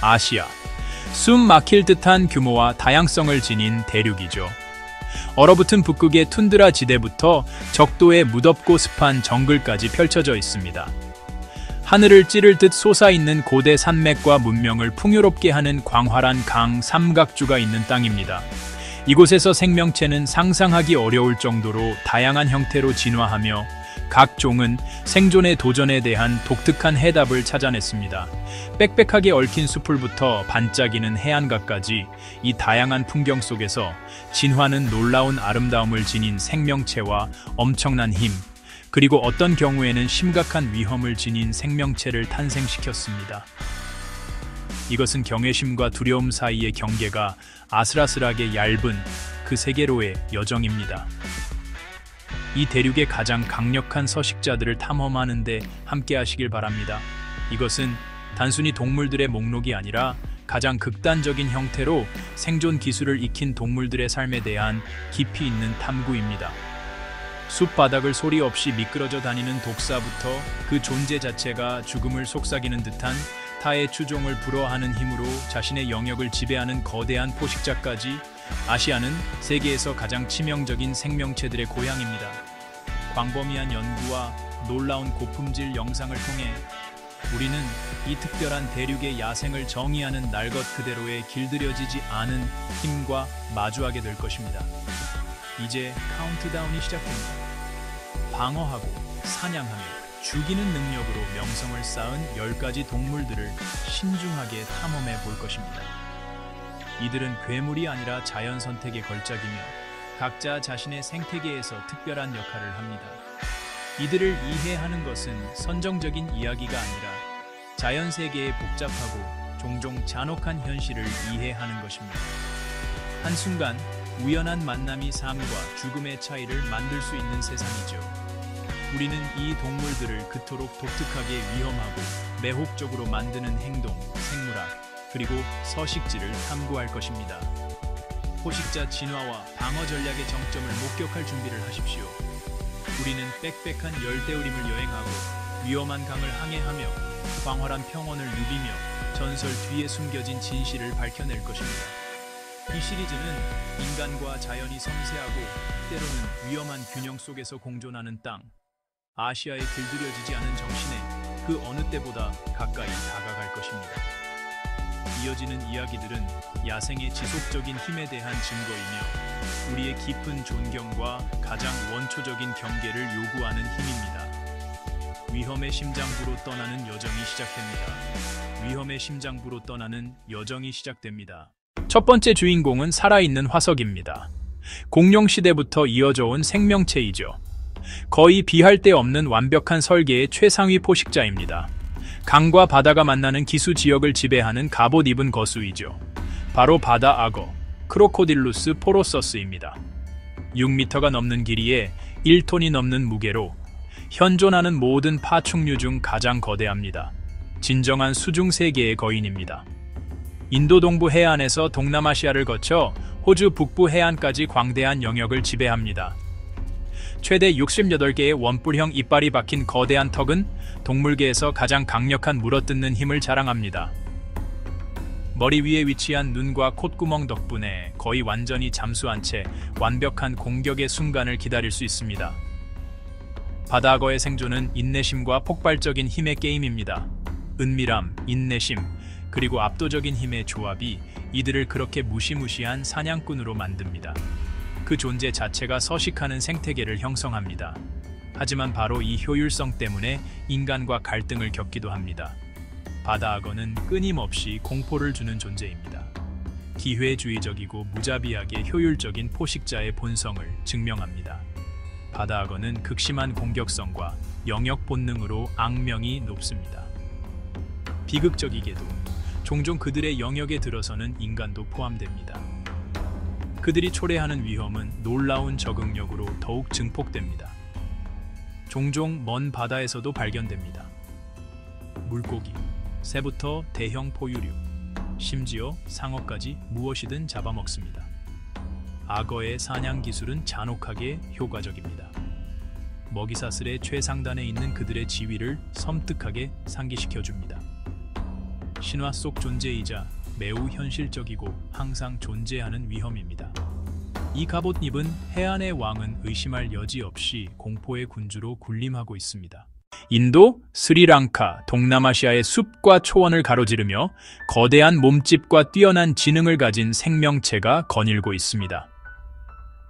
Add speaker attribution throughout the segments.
Speaker 1: 아시아. 숨 막힐 듯한 규모와 다양성을 지닌 대륙이죠. 얼어붙은 북극의 툰드라 지대부터 적도의 무덥고 습한 정글까지 펼쳐져 있습니다. 하늘을 찌를 듯 솟아있는 고대 산맥과 문명을 풍요롭게 하는 광활한 강 삼각주가 있는 땅입니다. 이곳에서 생명체는 상상하기 어려울 정도로 다양한 형태로 진화하며 각 종은 생존의 도전에 대한 독특한 해답을 찾아냈습니다. 빽빽하게 얽힌 수풀부터 반짝이는 해안가까지 이 다양한 풍경 속에서 진화는 놀라운 아름다움을 지닌 생명체와 엄청난 힘, 그리고 어떤 경우에는 심각한 위험을 지닌 생명체를 탄생시켰습니다. 이것은 경외심과 두려움 사이의 경계가 아슬아슬하게 얇은 그 세계로의 여정입니다. 이 대륙의 가장 강력한 서식자들을 탐험하는 데 함께 하시길 바랍니다. 이것은 단순히 동물들의 목록이 아니라 가장 극단적인 형태로 생존 기술을 익힌 동물들의 삶에 대한 깊이 있는 탐구입니다. 숲 바닥을 소리 없이 미끄러져 다니는 독사부터 그 존재 자체가 죽음을 속삭이는 듯한 타의 추종을 불허하는 힘으로 자신의 영역을 지배하는 거대한 포식자까지, 아시아는 세계에서 가장 치명적인 생명체들의 고향입니다. 광범위한 연구와 놀라운 고품질 영상을 통해 우리는 이 특별한 대륙의 야생을 정의하는 날 것 그대로의 길들여지지 않은 힘과 마주하게 될 것입니다. 이제 카운트다운이 시작됩니다. 방어하고 사냥하며 죽이는 능력으로 명성을 쌓은 10가지 동물들을 신중하게 탐험해 볼 것입니다. 이들은 괴물이 아니라 자연 선택의 걸작이며 각자 자신의 생태계에서 특별한 역할을 합니다. 이들을 이해하는 것은 선정적인 이야기가 아니라 자연 세계의 복잡하고 종종 잔혹한 현실을 이해하는 것입니다. 한순간 우연한 만남이 삶과 죽음의 차이를 만들 수 있는 세상이죠. 우리는 이 동물들을 그토록 독특하게 위험하고 매혹적으로 만드는 행동, 생물학, 그리고 서식지를 탐구할 것입니다. 포식자 진화와 방어 전략의 정점을 목격할 준비를 하십시오. 우리는 빽빽한 열대우림을 여행하고 위험한 강을 항해하며 광활한 평원을 누비며 전설 뒤에 숨겨진 진실을 밝혀낼 것입니다. 이 시리즈는 인간과 자연이 섬세하고 때로는 위험한 균형 속에서 공존하는 땅, 아시아에 길들여지지 않은 정신에 그 어느 때보다 가까이 다가갈 것입니다. 이어지는 이야기들은 야생의 지속적인 힘에 대한 증거이며 우리의 깊은 존경과 가장 원초적인 경계를 요구하는 힘입니다. 위험의 심장부로 떠나는 여정이 시작됩니다. 위험의 심장부로 떠나는 여정이 시작됩니다. 첫 번째 주인공은 살아있는 화석입니다. 공룡 시대부터 이어져 온 생명체이죠. 거의 비할 데 없는 완벽한 설계의 최상위 포식자입니다. 강과 바다가 만나는 기수 지역을 지배하는 갑옷 입은 거수이죠. 바로 바다 악어, 크로코딜루스 포로서스입니다. 6m가 넘는 길이에 1톤이 넘는 무게로 현존하는 모든 파충류 중 가장 거대합니다. 진정한 수중 세계의 거인입니다. 인도 동부 해안에서 동남아시아를 거쳐 호주 북부 해안까지 광대한 영역을 지배합니다. 최대 68개의 원뿔형 이빨이 박힌 거대한 턱은 동물계에서 가장 강력한 물어뜯는 힘을 자랑합니다. 머리 위에 위치한 눈과 콧구멍 덕분에 거의 완전히 잠수한 채 완벽한 공격의 순간을 기다릴 수 있습니다. 바다악어의 생존은 인내심과 폭발적인 힘의 게임입니다. 은밀함, 인내심, 그리고 압도적인 힘의 조합이 이들을 그렇게 무시무시한 사냥꾼으로 만듭니다. 그 존재 자체가 서식하는 생태계를 형성합니다. 하지만 바로 이 효율성 때문에 인간과 갈등을 겪기도 합니다. 바다악어는 끊임없이 공포를 주는 존재입니다. 기회주의적이고 무자비하게 효율적인 포식자의 본성을 증명합니다. 바다악어는 극심한 공격성과 영역 본능으로 악명이 높습니다. 비극적이게도 종종 그들의 영역에 들어서는 인간도 포함됩니다. 그들이 초래하는 위험은 놀라운 적응력으로 더욱 증폭됩니다. 종종 먼 바다에서도 발견됩니다. 물고기, 새부터 대형 포유류, 심지어 상어까지 무엇이든 잡아먹습니다. 악어의 사냥 기술은 잔혹하게 효과적입니다. 먹이사슬의 최상단에 있는 그들의 지위를 섬뜩하게 상기시켜줍니다. 신화 속 존재이자 매우 현실적이고 항상 존재하는 위험입니다. 이 갑옷잎은 해안의 왕은 의심할 여지 없이 공포의 군주로 군림하고 있습니다. 인도, 스리랑카, 동남아시아의 숲과 초원을 가로지르며 거대한 몸집과 뛰어난 지능을 가진 생명체가 거닐고 있습니다.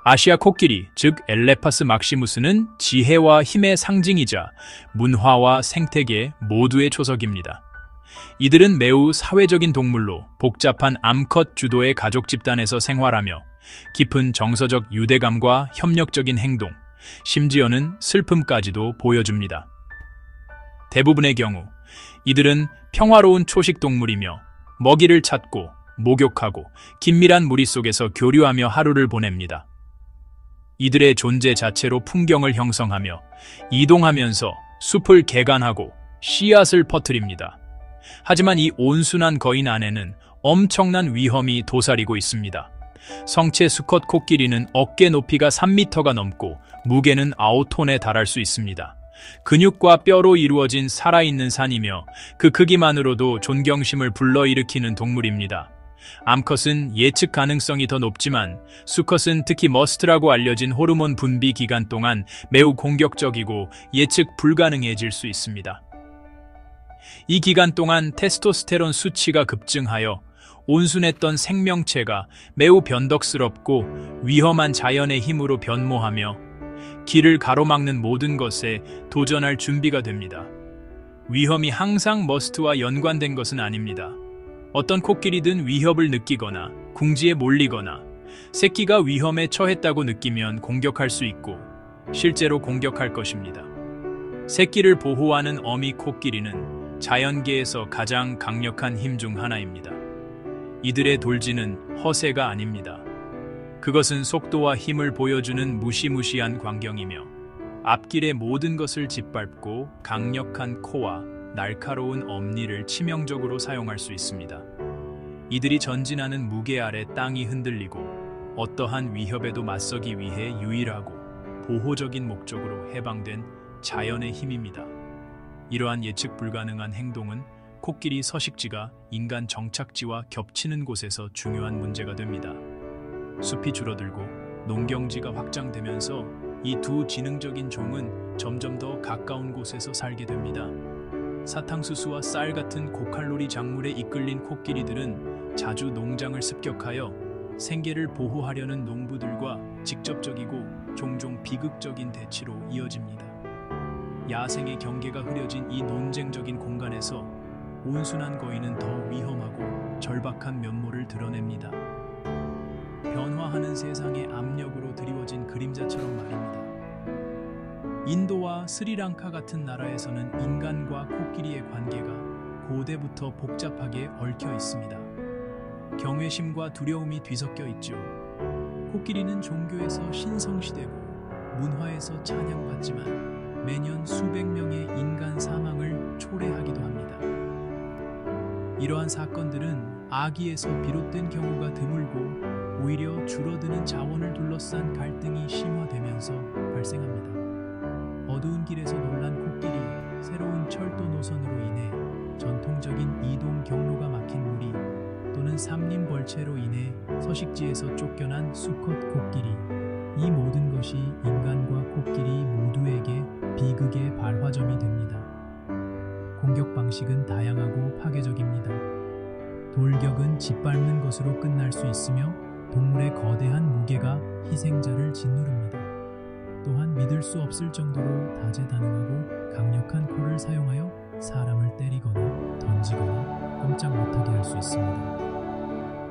Speaker 1: 아시아 코끼리, 즉 엘레파스 막시무스는 지혜와 힘의 상징이자 문화와 생태계 모두의 초석입니다. 이들은 매우 사회적인 동물로 복잡한 암컷 주도의 가족 집단에서 생활하며 깊은 정서적 유대감과 협력적인 행동, 심지어는 슬픔까지도 보여줍니다. 대부분의 경우 이들은 평화로운 초식 동물이며 먹이를 찾고 목욕하고 긴밀한 무리 속에서 교류하며 하루를 보냅니다. 이들의 존재 자체로 풍경을 형성하며 이동하면서 숲을 개간하고 씨앗을 퍼뜨립니다. 하지만 이 온순한 거인 안에는 엄청난 위험이 도사리고 있습니다. 성체 수컷 코끼리는 어깨 높이가 3m가 넘고 무게는 9톤에 달할 수 있습니다. 근육과 뼈로 이루어진 살아있는 산이며 그 크기만으로도 존경심을 불러일으키는 동물입니다. 암컷은 예측 가능성이 더 높지만 수컷은 특히 머스트라고 알려진 호르몬 분비 기간 동안 매우 공격적이고 예측 불가능해질 수 있습니다. 이 기간 동안 테스토스테론 수치가 급증하여 온순했던 생명체가 매우 변덕스럽고 위험한 자연의 힘으로 변모하며 길을 가로막는 모든 것에 도전할 준비가 됩니다. 위험이 항상 머스트와 연관된 것은 아닙니다. 어떤 코끼리든 위협을 느끼거나 궁지에 몰리거나 새끼가 위험에 처했다고 느끼면 공격할 수 있고 실제로 공격할 것입니다. 새끼를 보호하는 어미 코끼리는 자연계에서 가장 강력한 힘 중 하나입니다. 이들의 돌지는 허세가 아닙니다. 그것은 속도와 힘을 보여주는 무시무시한 광경이며 앞길의 모든 것을 짓밟고 강력한 코와 날카로운 엄니를 치명적으로 사용할 수 있습니다. 이들이 전진하는 무게 아래 땅이 흔들리고 어떠한 위협에도 맞서기 위해 유일하고 보호적인 목적으로 해방된 자연의 힘입니다. 이러한 예측 불가능한 행동은 코끼리 서식지가 인간 정착지와 겹치는 곳에서 중요한 문제가 됩니다. 숲이 줄어들고 농경지가 확장되면서 이 두 지능적인 종은 점점 더 가까운 곳에서 살게 됩니다. 사탕수수와 쌀 같은 고칼로리 작물에 이끌린 코끼리들은 자주 농장을 습격하여 생계를 보호하려는 농부들과 직접적이고 종종 비극적인 대치로 이어집니다. 야생의 경계가 흐려진 이 논쟁적인 공간에서 온순한 거인은 더 위험하고 절박한 면모를 드러냅니다. 변화하는 세상의 압력으로 드리워진 그림자처럼 말입니다. 인도와 스리랑카 같은 나라에서는 인간과 코끼리의 관계가 고대부터 복잡하게 얽혀 있습니다. 경외심과 두려움이 뒤섞여 있죠. 코끼리는 종교에서 신성시되고 문화에서 찬양받지만 매년 수백 명의 인간 사망을 초래하기도 합니다. 이러한 사건들은 아기에서 비롯된 경우가 드물고 오히려 줄어드는 자원을 둘러싼 갈등이 심화되면서 발생합니다. 어두운 길에서 놀란 코끼리, 새로운 철도 노선으로 인해 전통적인 이동 경로가 막힌 무리, 또는 삼림 벌채로 인해 서식지에서 쫓겨난 수컷 코끼리, 이 모든 것이 인간과 코끼리 모두에게 비극의 발화점이 됩니다. 공격 방식은 다양하고 파괴적입니다. 돌격은 짓밟는 것으로 끝날 수 있으며 동물의 거대한 무게가 희생자를 짓누릅니다. 또한 믿을 수 없을 정도로 다재다능하고 강력한 코를 사용하여 사람을 때리거나 던지거나 꼼짝 못하게 할 수 있습니다.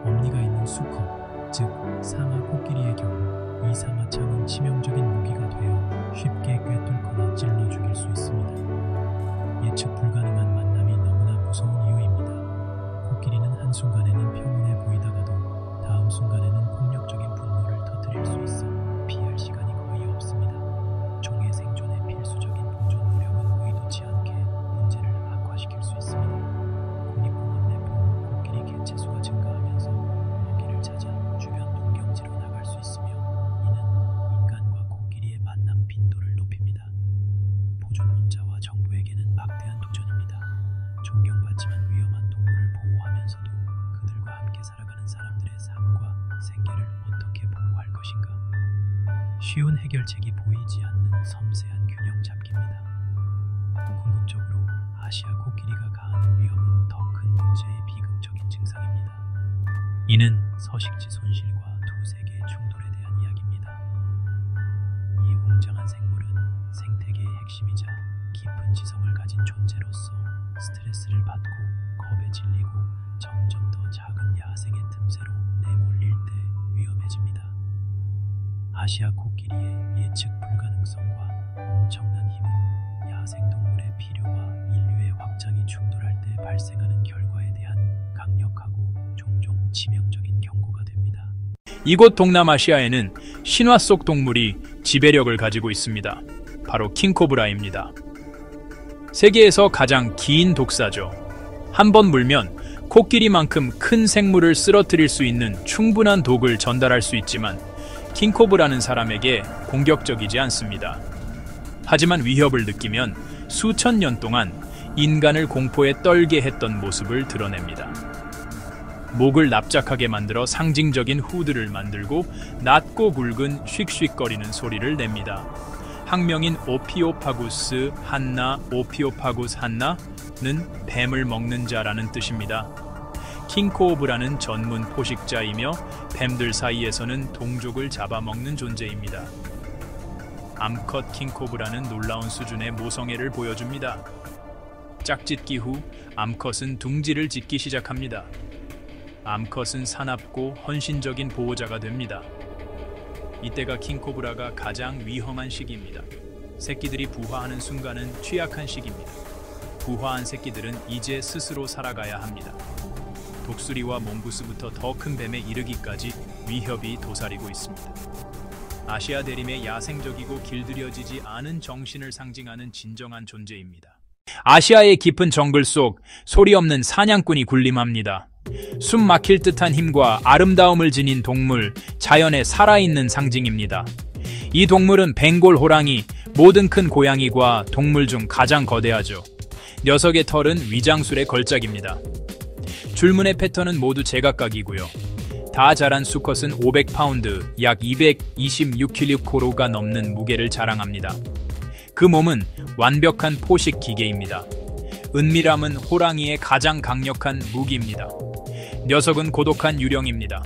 Speaker 1: 엄니가 있는 수컷, 즉 상아 코끼리의 경우 이 상아창은 치명적인 무기가 되어 쉽게 꿰뚫거나 찔러 죽일 수 있습니다. 예측 불가능한 만남이 너무나 무서운 이유입니다. 코끼리는 한순간에는 평온해 보이다가도 다음 순간에는 폭력적인 분노를 터뜨릴 수 있어 피할 시간이 거의 없습니다. 종의 생존에 필수적인 보존 무력은 의도치 않게 문제를 악화시킬 수 있습니다. 국립공원 내 봄 코끼리 개체수가 증가하면서 먹이를 찾아 주변 농경지로 나갈 수 있으며 이는 인간과 코끼리의 만남 빈도를 높입니다. 보존론자와 정부에게는 막대한 도전입니다. 존경받지만 위험한 동물을
Speaker 2: 쉬운 해결책이 보이지 않는 섬세한 균형 잡기입니다. 궁극적으로 아시아 코끼리가 가하는 위험은 더 큰 문제의 비극적인 증상입니다. 이는 서식지 손실과 두 세계의 충돌에 대한 이야기입니다. 이 웅장한 생물은 생태계의 핵심이자 깊은 지성을 가진 존재로서 스트레스를 받고 겁에 질리고 점점 더 작은 야생의 틈새로 내몰릴 때 위험해집니다. 아시아 코끼리의 예측 불가능성과 엄청난 힘은 야생동물의 필요와 인류의 확장이 충돌할 때 발생하는 결과에 대한 강력하고 종종 치명적인 경고가 됩니다.
Speaker 1: 이곳 동남아시아에는 신화 속 동물이 지배력을 가지고 있습니다. 바로 킹코브라입니다. 세계에서 가장 긴 독사죠. 한 번 물면 코끼리만큼 큰 생물을 쓰러뜨릴 수 있는 충분한 독을 전달할 수 있지만 킹코브라는 사람에게 공격적이지 않습니다. 하지만 위협을 느끼면 수천 년 동안 인간을 공포에 떨게 했던 모습을 드러냅니다. 목을 납작하게 만들어 상징적인 후드를 만들고 낮고 굵은 쉭쉭거리는 소리를 냅니다. 학명인 오피오파구스 한나, 오피오파구스 한나는 뱀을 먹는 자라는 뜻입니다. 킹코브라는 전문 포식자이며 뱀들 사이에서는 동족을 잡아먹는 존재입니다. 암컷 킹코브라는 놀라운 수준의 모성애를 보여줍니다. 짝짓기 후 암컷은 둥지를 짓기 시작합니다. 암컷은 사납고 헌신적인 보호자가 됩니다. 이때가 킹코브라가 가장 위험한 시기입니다. 새끼들이 부화하는 순간은 취약한 시기입니다. 부화한 새끼들은 이제 스스로 살아가야 합니다. 독수리와 몽구스부터 더 큰 뱀에 이르기까지 위협이 도사리고 있습니다. 아시아 대림의 야생적이고 길들여지지 않은 정신을 상징하는 진정한 존재입니다. 아시아의 깊은 정글 속 소리 없는 사냥꾼이 군림합니다. 숨 막힐 듯한 힘과 아름다움을 지닌 동물, 자연의 살아있는 상징입니다. 이 동물은 벵골 호랑이, 모든 큰 고양이과 동물 중 가장 거대하죠. 녀석의 털은 위장술의 걸작입니다. 줄무늬 패턴은 모두 제각각이고요. 다 자란 수컷은 500파운드, 약 226kg가 넘는 무게를 자랑합니다. 그 몸은 완벽한 포식 기계입니다. 은밀함은 호랑이의 가장 강력한 무기입니다. 녀석은 고독한 유령입니다.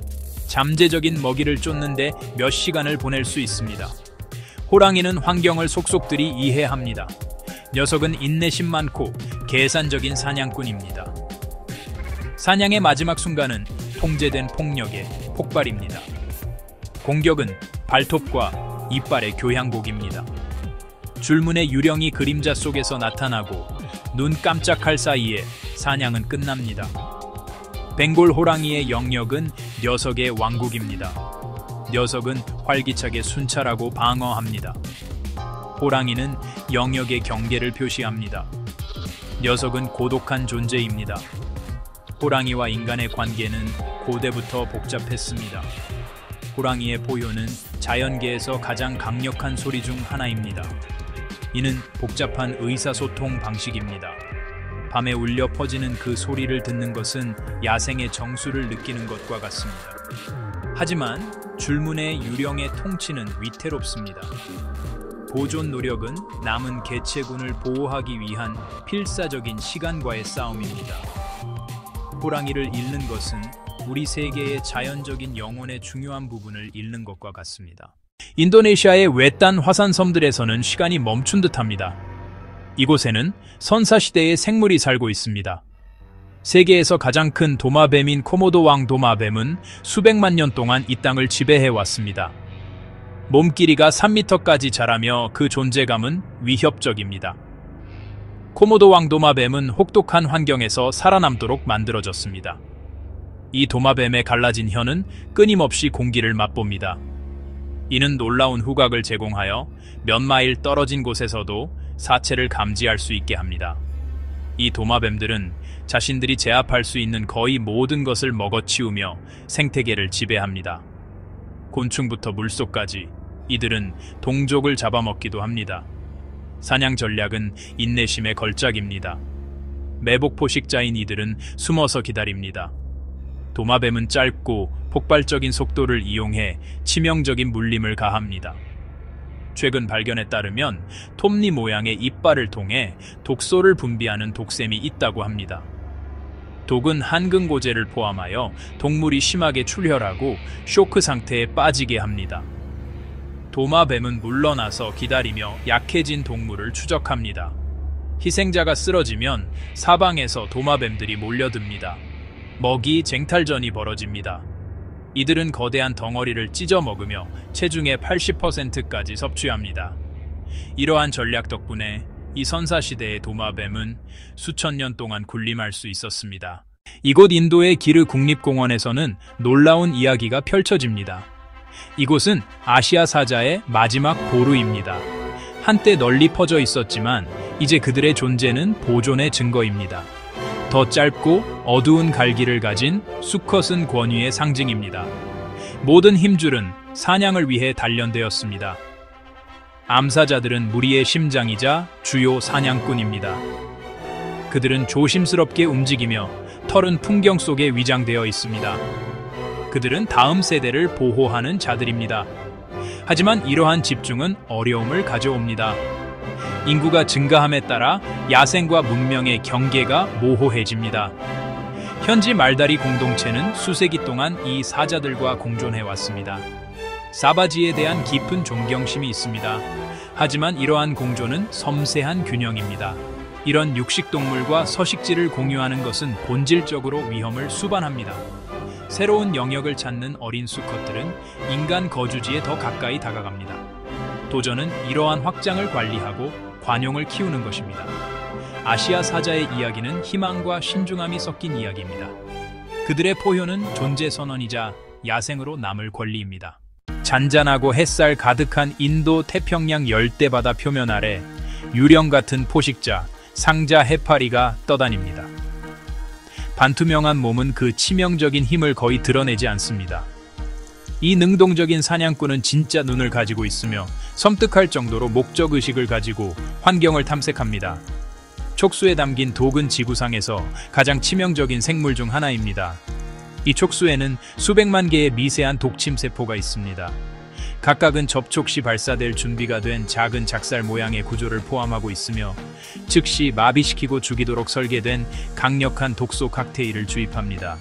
Speaker 1: 잠재적인 먹이를 쫓는데 몇 시간을 보낼 수 있습니다. 호랑이는 환경을 속속들이 이해합니다. 녀석은 인내심 많고 계산적인 사냥꾼입니다. 사냥의 마지막 순간은 통제된 폭력의 폭발입니다. 공격은 발톱과 이빨의 교향곡입니다. 줄무늬 유령이 그림자 속에서 나타나고 눈 깜짝할 사이에 사냥은 끝납니다. 벵골 호랑이의 영역은 녀석의 왕국입니다. 녀석은 활기차게 순찰하고 방어합니다. 호랑이는 영역의 경계를 표시합니다. 녀석은 고독한 존재입니다. 호랑이와 인간의 관계는 고대부터 복잡했습니다. 호랑이의 포효는 자연계에서 가장 강력한 소리 중 하나입니다. 이는 복잡한 의사소통 방식입니다. 밤에 울려 퍼지는 그 소리를 듣는 것은 야생의 정수를 느끼는 것과 같습니다. 하지만 줄무늬 유령의 통치는 위태롭습니다. 보존 노력은 남은 개체군을 보호하기 위한 필사적인 시간과의 싸움입니다. 호랑이를 잃는 것은 우리 세계의 자연적인 영혼의 중요한 부분을 잃는 것과 같습니다. 인도네시아의 외딴 화산섬들에서는 시간이 멈춘 듯합니다. 이곳에는 선사시대의 생물이 살고 있습니다. 세계에서 가장 큰 도마뱀인 코모도 왕 도마뱀은 수백만 년 동안 이 땅을 지배해왔습니다. 몸길이가 3m까지 자라며 그 존재감은 위협적입니다. 코모도 왕 도마뱀은 혹독한 환경에서 살아남도록 만들어졌습니다. 이 도마뱀의 갈라진 혀는 끊임없이 공기를 맛봅니다. 이는 놀라운 후각을 제공하여 몇 마일 떨어진 곳에서도 사체를 감지할 수 있게 합니다. 이 도마뱀들은 자신들이 제압할 수 있는 거의 모든 것을 먹어치우며 생태계를 지배합니다. 곤충부터 물속까지 이들은 동족을 잡아먹기도 합니다. 사냥 전략은 인내심의 걸작입니다. 매복 포식자인 이들은 숨어서 기다립니다. 도마뱀은 짧고 폭발적인 속도를 이용해 치명적인 물림을 가합니다. 최근 발견에 따르면 톱니 모양의 이빨을 통해 독소를 분비하는 독샘이 있다고 합니다. 독은 한근고제를 포함하여 동물이 심하게 출혈하고 쇼크 상태에 빠지게 합니다. 도마뱀은 물러나서 기다리며 약해진 동물을 추적합니다. 희생자가 쓰러지면 사방에서 도마뱀들이 몰려듭니다. 먹이 쟁탈전이 벌어집니다. 이들은 거대한 덩어리를 찢어 먹으며 체중의 80%까지 섭취합니다. 이러한 전략 덕분에 이 선사시대의 도마뱀은 수천 년 동안 군림할 수 있었습니다. 이곳 인도의 기르 국립공원에서는 놀라운 이야기가 펼쳐집니다. 이곳은 아시아 사자의 마지막 보루입니다. 한때 널리 퍼져 있었지만 이제 그들의 존재는 보존의 증거입니다. 더 짧고 어두운 갈기를 가진 수컷은 권위의 상징입니다. 모든 힘줄은 사냥을 위해 단련되었습니다. 암사자들은 무리의 심장이자 주요 사냥꾼입니다. 그들은 조심스럽게 움직이며 털은 풍경 속에 위장되어 있습니다. 그들은 다음 세대를 보호하는 자들입니다. 하지만 이러한 집중은 어려움을 가져옵니다. 인구가 증가함에 따라 야생과 문명의 경계가 모호해집니다. 현지 말다리 공동체는 수세기 동안 이 사자들과 공존해왔습니다. 사바지에 대한 깊은 존경심이 있습니다. 하지만 이러한 공존은 섬세한 균형입니다. 이런 육식동물과 서식지를 공유하는 것은 본질적으로 위험을 수반합니다. 새로운 영역을 찾는 어린 수컷들은 인간 거주지에 더 가까이 다가갑니다. 도전은 이러한 확장을 관리하고 관용을 키우는 것입니다. 아시아 사자의 이야기는 희망과 신중함이 섞인 이야기입니다. 그들의 포효는 존재 선언이자 야생으로 남을 권리입니다. 잔잔하고 햇살 가득한 인도 태평양 열대바다 표면 아래 유령 같은 포식자 상자 해파리가 떠다닙니다. 반투명한 몸은 그 치명적인 힘을 거의 드러내지 않습니다. 이 능동적인 사냥꾼은 진짜 눈을 가지고 있으며 섬뜩할 정도로 목적의식을 가지고 환경을 탐색합니다. 촉수에 담긴 독은 지구상에서 가장 치명적인 생물 중 하나입니다. 이 촉수에는 수백만 개의 미세한 독침 세포가 있습니다. 각각은 접촉 시 발사될 준비가 된 작은 작살 모양의 구조를 포함하고 있으며 즉시 마비시키고 죽이도록 설계된 강력한 독소 칵테일을 주입합니다.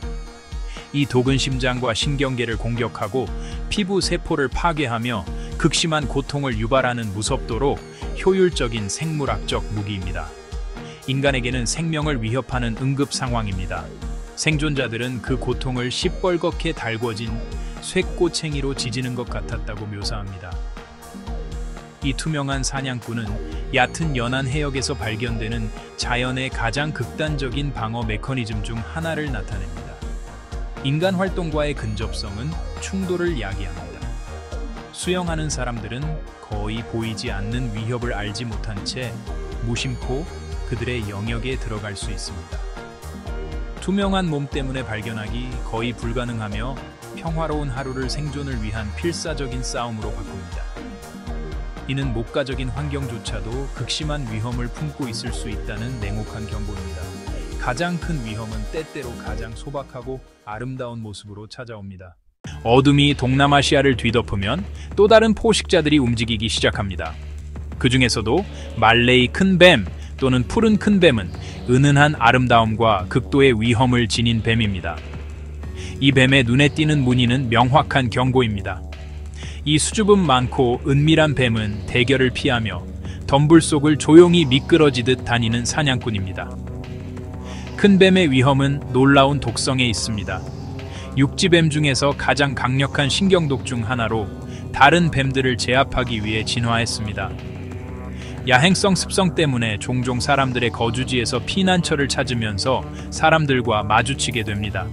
Speaker 1: 이 독은 심장과 신경계를 공격하고 피부 세포를 파괴하며 극심한 고통을 유발하는 무섭도록 효율적인 생물학적 무기입니다. 인간에게는 생명을 위협하는 응급 상황입니다. 생존자들은 그 고통을 시뻘겋게 달궈진 쇠꼬챙이로 지지는 것 같았다고 묘사합니다. 이 투명한 사냥꾼은 얕은 연안 해역에서 발견되는 자연의 가장 극단적인 방어 메커니즘 중 하나를 나타냅니다. 인간 활동과의 근접성은 충돌을 야기합니다. 수영하는 사람들은 거의 보이지 않는 위협을 알지 못한 채 무심코 그들의 영역에 들어갈 수 있습니다. 투명한 몸 때문에 발견하기 거의 불가능하며 평화로운 하루를 생존을 위한 필사적인 싸움으로 바꿉니다. 이는 목가적인 환경조차도 극심한 위험을 품고 있을 수 있다는 냉혹한 경고입니다. 가장 큰 위험은 때때로 가장 소박하고 아름다운 모습으로 찾아옵니다. 어둠이 동남아시아를 뒤덮으면 또 다른 포식자들이 움직이기 시작합니다. 그 중에서도 말레이 큰뱀 또는 푸른 큰뱀은 은은한 아름다움과 극도의 위험을 지닌 뱀입니다. 이 뱀의 눈에 띄는 무늬는 명확한 경고입니다. 이 수줍음 많고 은밀한 뱀은 대결을 피하며 덤불 속을 조용히 미끄러지듯 다니는 사냥꾼입니다. 큰 뱀의 위험은 놀라운 독성에 있습니다. 육지뱀 중에서 가장 강력한 신경독 중 하나로 다른 뱀들을 제압하기 위해 진화했습니다. 야행성 습성 때문에 종종 사람들의 거주지에서 피난처를 찾으면서 사람들과 마주치게 됩니다.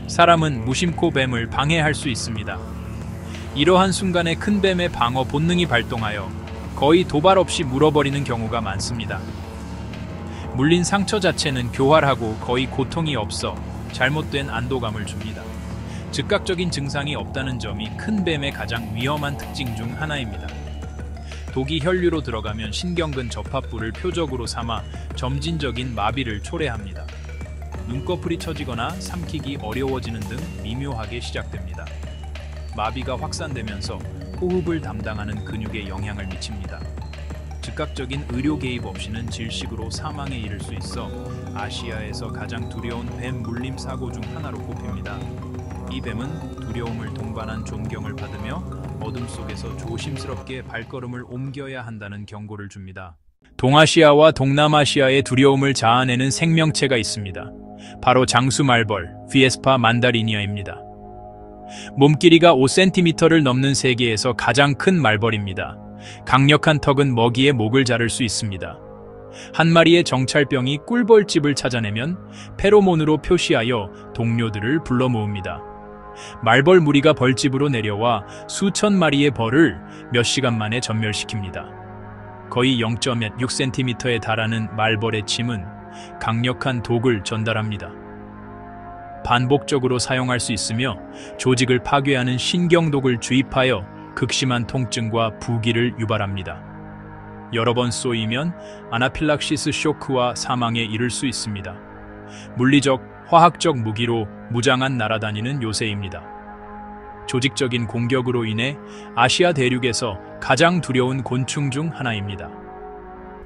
Speaker 1: 사람은 무심코 뱀을 방해할 수 있습니다. 이러한 순간에 큰 뱀의 방어 본능이 발동하여 거의 도발 없이 물어버리는 경우가 많습니다. 물린 상처 자체는 교활하고 거의 고통이 없어 잘못된 안도감을 줍니다. 즉각적인 증상이 없다는 점이 큰 뱀의 가장 위험한 특징 중 하나입니다. 독이 혈류로 들어가면 신경근 접합부를 표적으로 삼아 점진적인 마비를 초래합니다. 눈꺼풀이 처지거나 삼키기 어려워지는 등 미묘하게 시작됩니다. 마비가 확산되면서 호흡을 담당하는 근육에 영향을 미칩니다. 즉각적인 의료 개입 없이는 질식으로 사망에 이를 수 있어 아시아에서 가장 두려운 뱀 물림 사고 중 하나로 꼽힙니다. 이 뱀은 두려움을 동반한 존경을 받으며 어둠 속에서 조심스럽게 발걸음을 옮겨야 한다는 경고를 줍니다. 동아시아와 동남아시아의 두려움을 자아내는 생명체가 있습니다. 바로 장수말벌, 비에스파 만다리니아입니다. 몸길이가 5cm를 넘는 세계에서 가장 큰 말벌입니다. 강력한 턱은 먹이의 목을 자를 수 있습니다. 한 마리의 정찰병이 꿀벌집을 찾아내면 페로몬으로 표시하여 동료들을 불러 모읍니다. 말벌 무리가 벌집으로 내려와 수천 마리의 벌을 몇 시간 만에 전멸시킵니다. 거의 0.6cm에 달하는 말벌의 침은 강력한 독을 전달합니다. 반복적으로 사용할 수 있으며 조직을 파괴하는 신경독을 주입하여 극심한 통증과 부기를 유발합니다. 여러 번 쏘이면 아나필락시스 쇼크와 사망에 이를 수 있습니다. 물리적, 화학적 무기로 무장한 날아다니는 요새입니다. 조직적인 공격으로 인해 아시아 대륙에서 가장 두려운 곤충 중 하나입니다.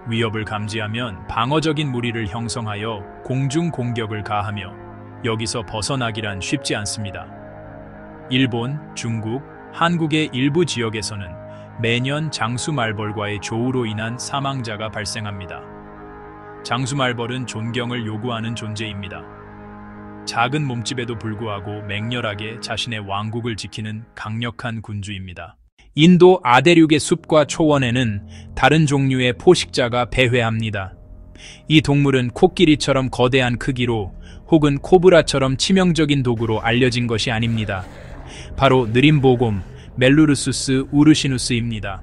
Speaker 1: 위협을 감지하면 방어적인 무리를 형성하여 공중 공격을 가하며 여기서 벗어나기란 쉽지 않습니다. 일본, 중국, 한국의 일부 지역에서는 매년 장수말벌과의 조우로 인한 사망자가 발생합니다. 장수말벌은 존경을 요구하는 존재입니다. 작은 몸집에도 불구하고 맹렬하게 자신의 왕국을 지키는 강력한 군주입니다. 인도 아대륙의 숲과 초원에는 다른 종류의 포식자가 배회합니다. 이 동물은 코끼리처럼 거대한 크기로 혹은 코브라처럼 치명적인 독으로 알려진 것이 아닙니다. 바로 느림보곰, 멜루르수스 우르시누스입니다.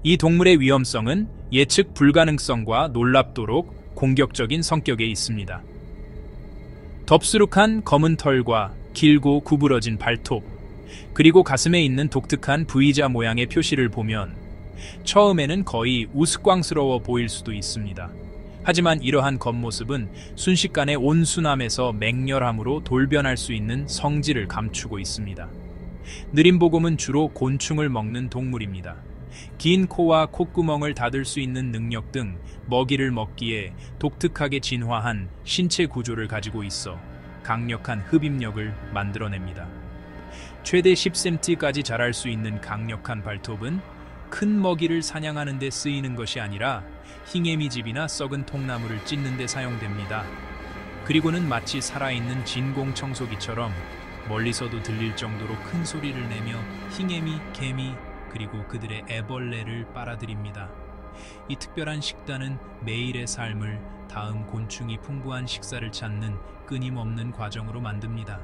Speaker 1: 이 동물의 위험성은 예측 불가능성과 놀랍도록 공격적인 성격에 있습니다. 덥수룩한 검은 털과 길고 구부러진 발톱, 그리고 가슴에 있는 독특한 V자 모양의 표시를 보면 처음에는 거의 우스꽝스러워 보일 수도 있습니다. 하지만 이러한 겉모습은 순식간에 온순함에서 맹렬함으로 돌변할 수 있는 성질을 감추고 있습니다. 느림보곰은 주로 곤충을 먹는 동물입니다. 긴 코와 콧구멍을 닫을 수 있는 능력 등 먹이를 먹기에 독특하게 진화한 신체 구조를 가지고 있어 강력한 흡입력을 만들어냅니다. 최대 10cm까지 자랄 수 있는 강력한 발톱은 큰 먹이를 사냥하는 데 쓰이는 것이 아니라 흰개미집이나 썩은 통나무를 찢는 데 사용됩니다. 그리고는 마치 살아있는 진공 청소기처럼 멀리서도 들릴 정도로 큰 소리를 내며 흰개미, 개미, 그리고 그들의 애벌레를 빨아들입니다. 이 특별한 식단은 매일의 삶을 다음 곤충이 풍부한 식사를 찾는 끊임없는 과정으로 만듭니다.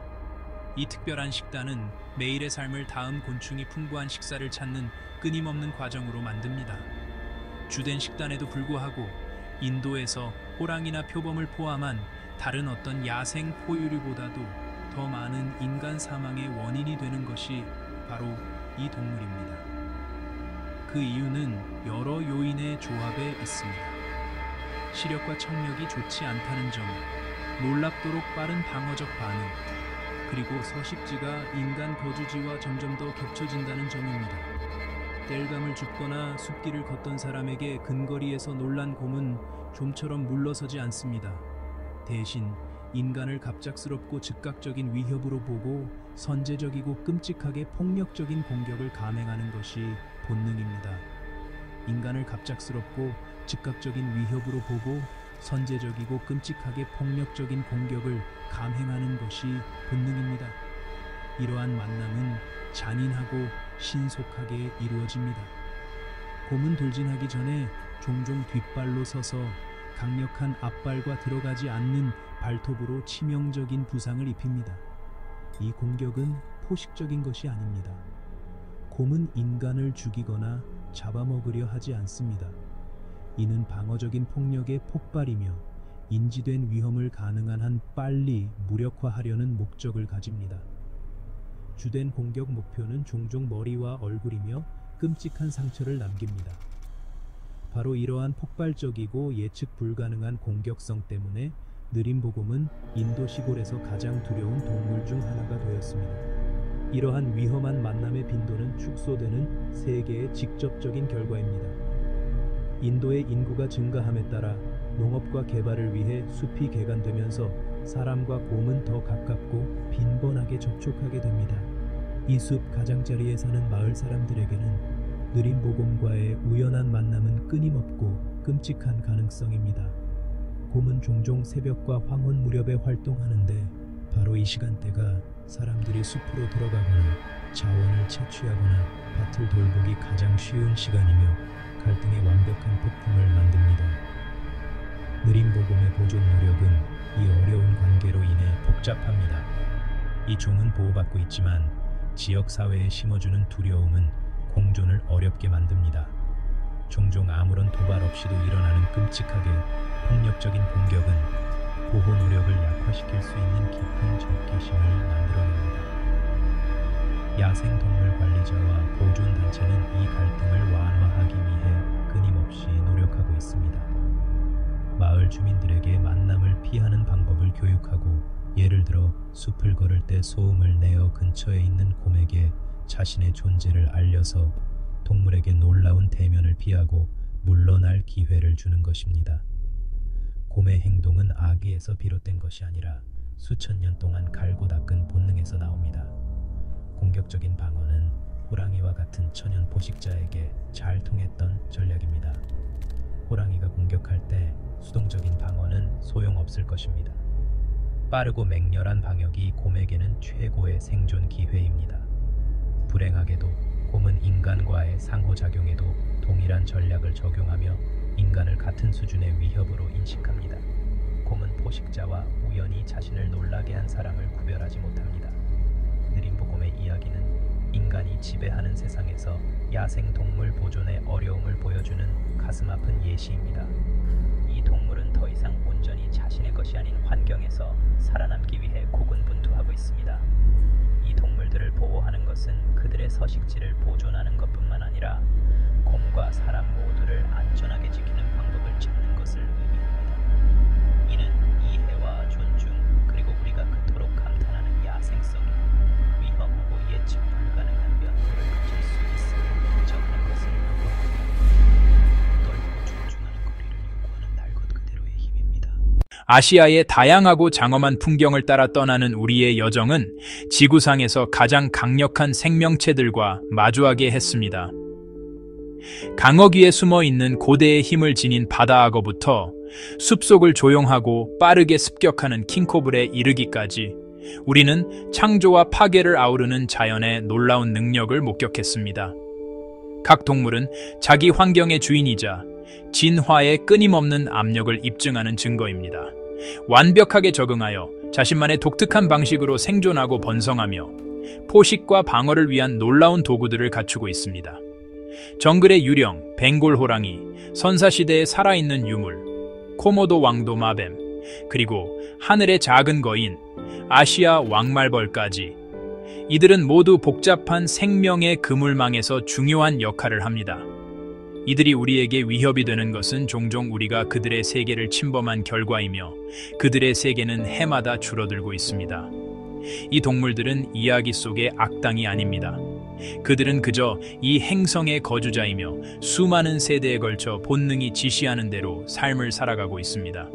Speaker 1: 이 특별한 식단은 매일의 삶을 다음 곤충이 풍부한 식사를 찾는 끊임없는 과정으로 만듭니다. 주된 식단에도 불구하고 인도에서 호랑이나 표범을 포함한 다른 어떤 야생 포유류보다도 더 많은 인간 사망의 원인이 되는 것이 바로 이 동물입니다. 그 이유는 여러 요인의 조합에 있습니다. 시력과 청력이 좋지 않다는 점, 놀랍도록 빠른 방어적 반응, 그리고 서식지가 인간 거주지와 점점 더 겹쳐진다는 점입니다. 땔감을 줍거나 숲길을 걷던 사람에게 근거리에서 놀란 곰은 좀처럼 물러서지 않습니다. 대신 인간을 갑작스럽고 즉각적인 위협으로 보고 선제적이고 끔찍하게 폭력적인 공격을 감행하는 것이 본능입니다. 인간을 갑작스럽고 즉각적인 위협으로 보고 선제적이고 끔찍하게 폭력적인 공격을 감행하는 것이 본능입니다. 이러한 만남은 잔인하고 신속하게 이루어집니다. 곰은 돌진하기 전에 종종 뒷발로 서서 강력한 앞발과 들어가지 않는 발톱으로 치명적인 부상을 입힙니다. 이 공격은 포식적인 것이 아닙니다. 곰은 인간을 죽이거나 잡아먹으려 하지 않습니다. 이는 방어적인 폭력의 폭발이며 인지된 위험을 가능한 한 빨리 무력화하려는 목적을 가집니다. 주된 공격 목표는 종종 머리와 얼굴이며 끔찍한 상처를 남깁니다. 바로 이러한 폭발적이고 예측 불가능한 공격성 때문에 느림보곰은 인도 시골에서 가장 두려운 동물 중 하나가 되었습니다.
Speaker 3: 이러한 위험한 만남의 빈도는 축소되는 세계의 직접적인 결과입니다. 인도의 인구가 증가함에 따라 농업과 개발을 위해 숲이 개간되면서 사람과 곰은 더 가깝고 빈번하게 접촉하게 됩니다. 이 숲 가장자리에 사는 마을 사람들에게는 느린 보곰과의 우연한 만남은 끊임없고 끔찍한 가능성입니다. 곰은 종종 새벽과 황혼 무렵에 활동하는데 바로 이 시간대가 사람들이 숲으로 들어가거나 자원을 채취하거나 밭을 돌보기 가장 쉬운 시간이며 갈등의 완벽한 폭풍을 만듭니다. 느린 보곰의 보존 노력은 이 어려운 관계로 인해 복잡합니다. 이 종은 보호받고 있지만 지역 사회에 심어주는 두려움은 공존을 어렵게 만듭니다. 종종 아무런 도발 없이도 일어나는 끔찍하게 폭력적인 공격은 보호 노력을 약화시킬 수 있는 깊은 적개심을 만들어냅니다. 야생동물 관리자와 보존단체는 이 갈등을 완화하기 위해 끊임없이 노력하고 있습니다. 마을 주민들에게 만남을 피하는 방법을 교육하고, 예를 들어 숲을 걸을 때 소음을 내어 근처에 있는 곰에게 자신의 존재를 알려서 동물에게 놀라운 대면을 피하고 물러날 기회를 주는 것입니다. 곰의 행동은 아기에서 비롯된 것이 아니라 수천 년 동안 갈고 닦은 본능에서 나옵니다. 공격적인 방어는 호랑이와 같은 천연 포식자에게 잘 통했던 전략입니다. 호랑이가 공격할 때 수동적인 방어는 소용없을 것입니다. 빠르고 맹렬한 방역이 곰에게는 최고의 생존 기회입니다. 불행하게도 곰은 인간과의 상호작용에도 동일한 전략을 적용하며 인간을 같은 수준의 위협으로 인식합니다. 곰은 포식자와 우연히 자신을 놀라게 한 사람을 구별하지 못합니다. 느린 보곰의 이야기는 인간이 지배하는 세상에서 야생동물 보존의 어려움을 보여주는 가슴 아픈 예시입니다. 이 동물은 더 이상 온전히 자신의 것이 아닌 환경에서 살아남기 위해 고군분투하고 있습니다. 이 동물들을 보호하는 것은 그들의 서식지를 보존하는 것뿐만 아니라 곰과 사람 모두를 안전하게 지키는 방법을 찾는 것을 의미합니다. 이는 이해와 존중, 그리고 우리가 그토록 감탄하는 야생성이 위험하고 예측 불가능한 면모를 가질 수 있음을 인정하는 것을 의미합니다. 넓고 존중하는 거리를 요구하는 날 것 그대로의 힘입니다.
Speaker 1: 아시아의 다양하고 장엄한 풍경을 따라 떠나는 우리의 여정은 지구상에서 가장 강력한 생명체들과 마주하게 했습니다. 강억 위에 숨어 있는 고대의 힘을 지닌 바다악어부터 숲속을 조용하고 빠르게 습격하는 킹코블에 이르기까지 우리는 창조와 파괴를 아우르는 자연의 놀라운 능력을 목격했습니다. 각 동물은 자기 환경의 주인이자 진화의 끊임없는 압력을 입증하는 증거입니다. 완벽하게 적응하여 자신만의 독특한 방식으로 생존하고 번성하며 포식과 방어를 위한 놀라운 도구들을 갖추고 있습니다. 정글의 유령, 벵골 호랑이, 선사시대에 살아있는 유물, 코모도 왕도 마뱀, 그리고 하늘의 작은 거인, 아시아 왕말벌까지 이들은 모두 복잡한 생명의 그물망에서 중요한 역할을 합니다. 이들이 우리에게 위협이 되는 것은 종종 우리가 그들의 세계를 침범한 결과이며 그들의 세계는 해마다 줄어들고 있습니다. 이 동물들은 이야기 속의 악당이 아닙니다. 그들은 그저 이 행성의 거주자이며 수많은 세대에 걸쳐 본능이 지시하는 대로 삶을 살아가고 있습니다.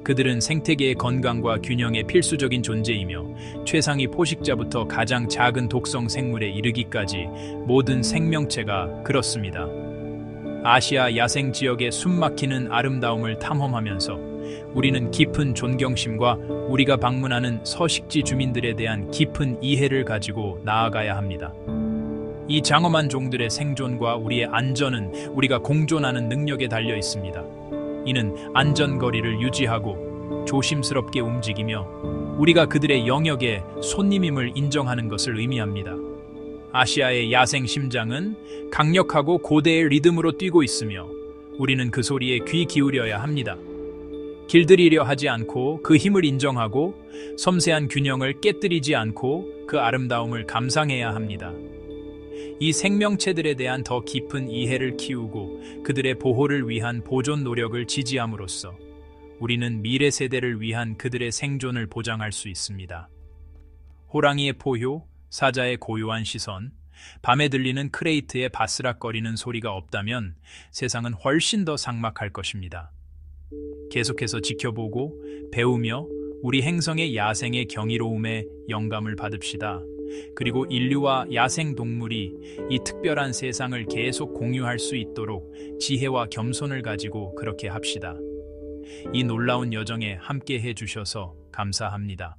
Speaker 1: 그들은 생태계의 건강과 균형의 필수적인 존재이며 최상위 포식자부터 가장 작은 독성 생물에 이르기까지 모든 생명체가 그렇습니다. 아시아 야생 지역의 숨막히는 아름다움을 탐험하면서 우리는 깊은 존경심과 우리가 방문하는 서식지 주민들에 대한 깊은 이해를 가지고 나아가야 합니다. 이 장엄한 종들의 생존과 우리의 안전은 우리가 공존하는 능력에 달려 있습니다. 이는 안전거리를 유지하고 조심스럽게 움직이며 우리가 그들의 영역에 손님임을 인정하는 것을 의미합니다. 아시아의 야생 심장은 강력하고 고대의 리듬으로 뛰고 있으며 우리는 그 소리에 귀 기울여야 합니다. 길들이려 하지 않고 그 힘을 인정하고 섬세한 균형을 깨뜨리지 않고 그 아름다움을 감상해야 합니다. 이 생명체들에 대한 더 깊은 이해를 키우고 그들의 보호를 위한 보존 노력을 지지함으로써 우리는 미래 세대를 위한 그들의 생존을 보장할 수 있습니다. 호랑이의 포효, 사자의 고요한 시선, 밤에 들리는 크레이트의 바스락거리는 소리가 없다면 세상은 훨씬 더 삭막할 것입니다. 계속해서 지켜보고 배우며 우리 행성의 야생의 경이로움에 영감을 받읍시다. 그리고 인류와 야생 동물이 이 특별한 세상을 계속 공유할 수 있도록 지혜와 겸손을 가지고 그렇게 합시다. 이 놀라운 여정에 함께 해주셔서 감사합니다.